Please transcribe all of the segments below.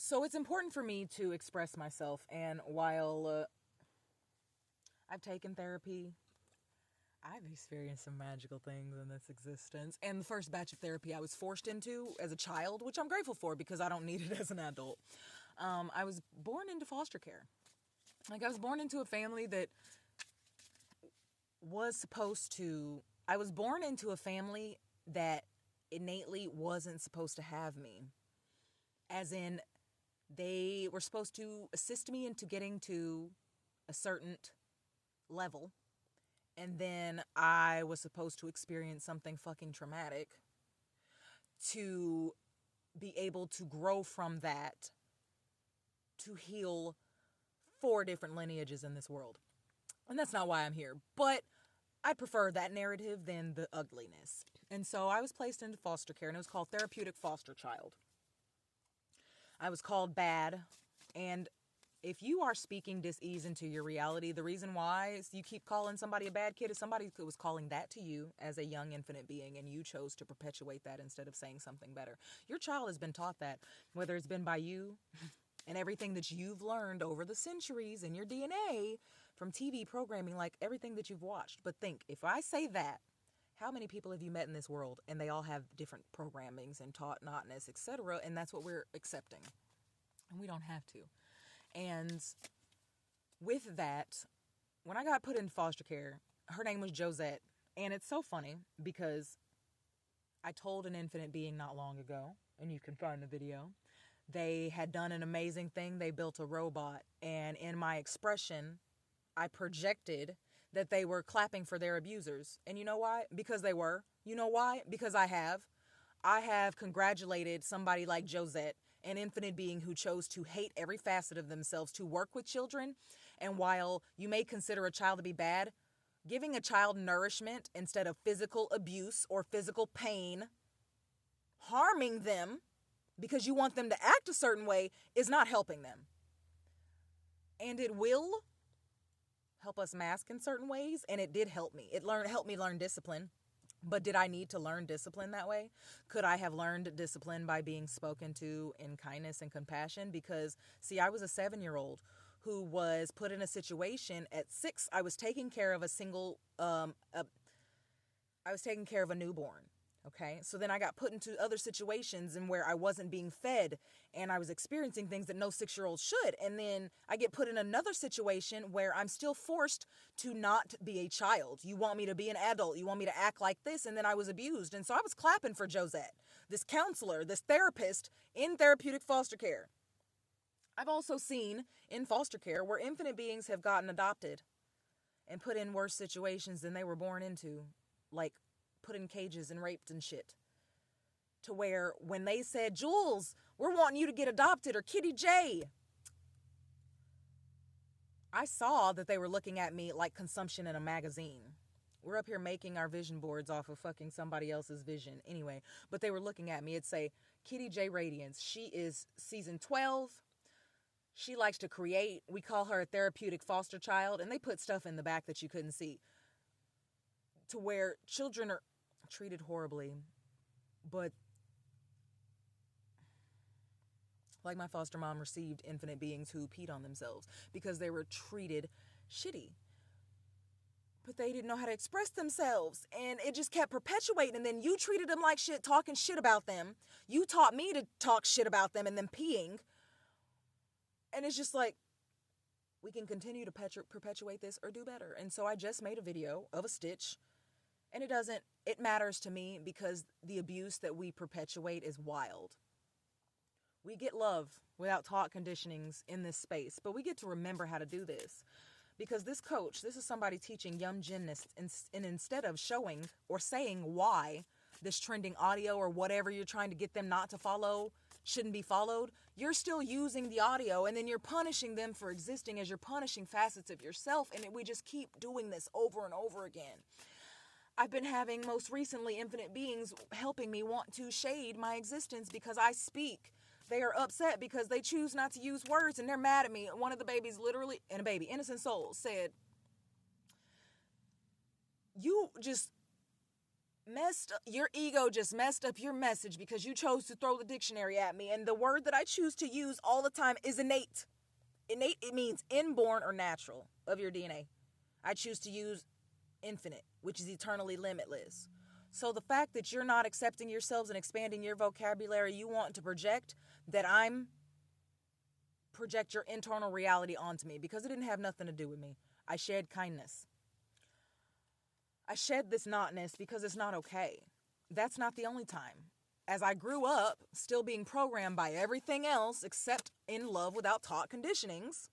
So it's important for me to express myself, and while I've taken therapy, I've experienced some magical things in this existence. And the first batch of therapy I was forced into as a child, which I'm grateful for because I don't need it as an adult. I was born into foster care. Like, I was born into a family that was supposed to. I was born into a family that innately wasn't supposed to have me. As in, they were supposed to assist me into getting to a certain level. And then I was supposed to experience something fucking traumatic to be able to grow from that to heal 4 different lineages in this world. And that's not why I'm here. But I prefer that narrative than the ugliness. And so I was placed into foster care, and it was called therapeutic foster child. I was called bad, and if you are speaking dis-ease into your reality, the reason why you keep calling somebody a bad kid is somebody was calling that to you as a young infinite being, and you chose to perpetuate that instead of saying something better. Your child has been taught that, whether it's been by you and everything that you've learned over the centuries in your DNA from TV programming, like everything that you've watched. But think, if I say that, how many people have you met in this world? And they all have different programmings and taught notness, etc. And that's what we're accepting. And we don't have to. And with that, when I got put in foster care, her name was Josette. And it's so funny because I told an infinite being not long ago, and you can find the video, they had done an amazing thing. They built a robot. And in my expression, I projected that they were clapping for their abusers. And you know why? Because they were. You know why? Because I have. I have congratulated somebody like Josette, an infinite being who chose to hate every facet of themselves to work with children. And while you may consider a child to be bad, giving a child nourishment instead of physical abuse or physical pain, harming them because you want them to act a certain way, is not helping them. And it will help us mask in certain ways, and it did help me. It helped me learn discipline. But did I need to learn discipline that way? Could I have learned discipline by being spoken to in kindness and compassion? Because, see, I was a 7-year-old who was put in a situation at 6. I was taking care of I was taking care of a newborn. Okay, so then I got put into other situations and where I wasn't being fed, and I was experiencing things that no 6-year-old should. And then I get put in another situation where I'm still forced to not be a child. You want me to be an adult. You want me to act like this. And then I was abused. And so I was clapping for Josette, this counselor, this therapist in therapeutic foster care. I've also seen in foster care where infinite beings have gotten adopted and put in worse situations than they were born into, like put in cages and raped and shit. To where when they said, Jules, we're wanting you to get adopted, or Kitty J, I saw that they were looking at me like consumption in a magazine. We're up here making our vision boards off of fucking somebody else's vision. Anyway, but they were looking at me. It'd say, Kitty J Radiance. She is season 12. She likes to create. We call her a therapeutic foster child. And they put stuff in the back that you couldn't see. To where children are treated horribly, but like my foster mom received infinite beings who peed on themselves because they were treated shitty, but they didn't know how to express themselves, and it just kept perpetuating. And then you treated them like shit, talking shit about them. You taught me to talk shit about them and then peeing, and it's just like, we can continue to perpetuate this or do better. And so I just made a video of a stitch. And it matters to me because the abuse that we perpetuate is wild. We get love without taught conditionings in this space, but we get to remember how to do this. Because this is somebody teaching young gymnasts, and instead of showing or saying why this trending audio or whatever you're trying to get them not to follow shouldn't be followed, you're still using the audio, and then you're punishing them for existing as you're punishing facets of yourself, and we just keep doing this over and over again. I've been having, most recently, infinite beings helping me want to shade my existence because I speak. They are upset because they choose not to use words, and they're mad at me. One of the babies literally, and a baby, innocent soul, said, you just your ego just messed up your message because you chose to throw the dictionary at me. And the word that I choose to use all the time is innate. Innate, it means inborn or natural of your DNA. I choose to use infinite, which is eternally limitless. So the fact that you're not accepting yourselves and expanding your vocabulary, you want to project that I'm project your internal reality onto me, because it didn't have nothing to do with me. I shed kindness. I shed this notness because it's not okay. That's not the only time. As I grew up, still being programmed by everything else except in love without taught conditionings,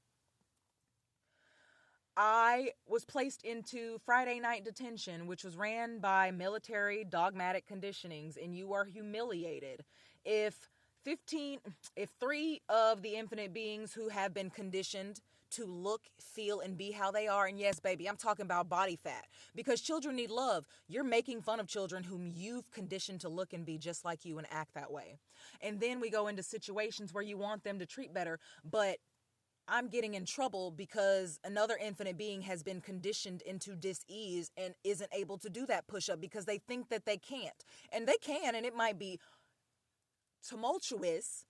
I was placed into Friday night detention, which was ran by military dogmatic conditionings, and you are humiliated. If 3 of the infinite beings who have been conditioned to look, feel, and be how they are, and yes, baby, I'm talking about body fat, because children need love. You're making fun of children whom you've conditioned to look and be just like you and act that way. And then we go into situations where you want them to treat better, but I'm getting in trouble because another infinite being has been conditioned into dis-ease and isn't able to do that push-up because they think that they can't. And they can, and it might be tumultuous,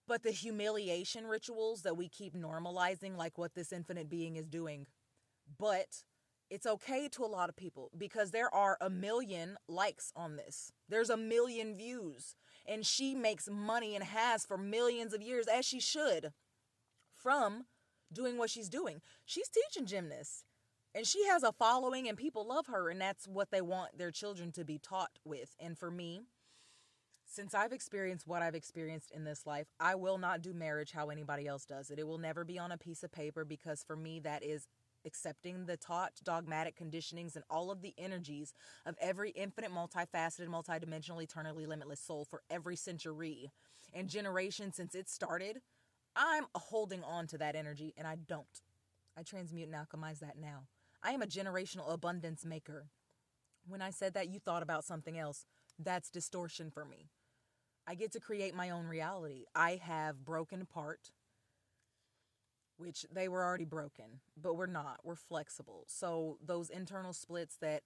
but the humiliation rituals that we keep normalizing, like what this infinite being is doing. But it's okay to a lot of people because there are 1 million likes on this. There's 1 million views. And she makes money and has for millions of years, as she should, from doing what she's doing. She's teaching gymnasts. And she has a following and people love her, and that's what they want their children to be taught with. And for me, since I've experienced what I've experienced in this life, I will not do marriage how anybody else does it. It will never be on a piece of paper, because for me that is accepting the taught dogmatic conditionings and all of the energies of every infinite, multifaceted, multidimensional, eternally limitless soul for every century and generation since it started. I'm holding on to that energy, and I don't. I transmute and alchemize that now. I am a generational abundance maker. When I said that, you thought about something else. That's distortion for me. I get to create my own reality. I have broken apart, which they were already broken, but we're not. We're flexible. So those internal splits that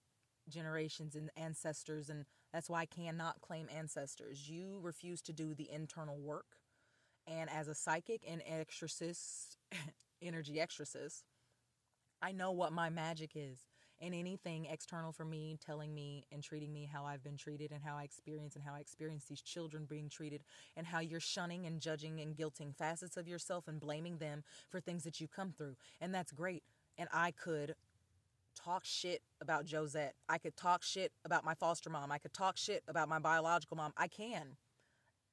generations and ancestors, and that's why I cannot claim ancestors. You refuse to do the internal work. And as a psychic and exorcist, energy exorcist, I know what my magic is. And anything external for me, telling me and treating me how I've been treated and how I experience these children being treated, and how you're shunning and judging and guilting facets of yourself and blaming them for things that you come through. And that's great. And I could talk shit about Josette. I could talk shit about my foster mom. I could talk shit about my biological mom. I can.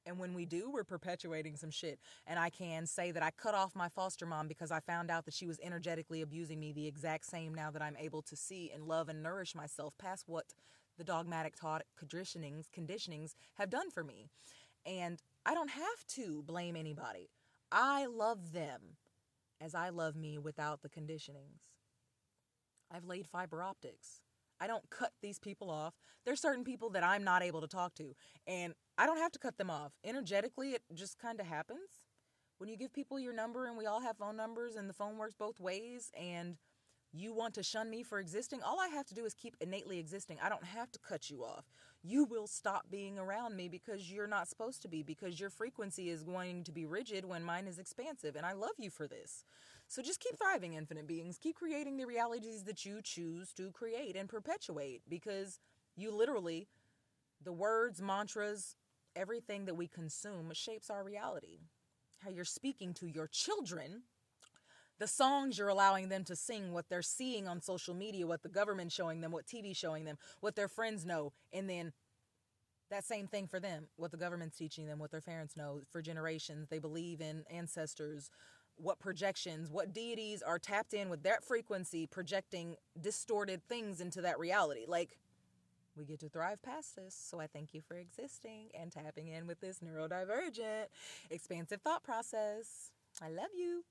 And when we do, we're perpetuating some shit. And I can say that I cut off my foster mom because I found out that she was energetically abusing me the exact same, now that I'm able to see and love and nourish myself past what the dogmatic taught conditionings have done for me. And I don't have to blame anybody. I love them as I love me without the conditionings. I've laid fiber optics. I don't cut these people off. There's certain people that I'm not able to talk to, and I don't have to cut them off. Energetically, it just kind of happens. When you give people your number, and we all have phone numbers, and the phone works both ways, and you want to shun me for existing, all I have to do is keep innately existing. I don't have to cut you off. You will stop being around me because you're not supposed to be, because your frequency is going to be rigid when mine is expansive, and I love you for this. So just keep thriving, infinite beings. Keep creating the realities that you choose to create and perpetuate, because you literally, the words, mantras, everything that we consume shapes our reality. How you're speaking to your children, the songs you're allowing them to sing, what they're seeing on social media, what the government's showing them, what TV's showing them, what their friends know, and then that same thing for them, what the government's teaching them, what their parents know for generations. They believe in ancestors, what projections, what deities are tapped in with that frequency, projecting distorted things into that reality. Like, we get to thrive past this, so I thank you for existing and tapping in with this neurodivergent, expansive thought process. I love you.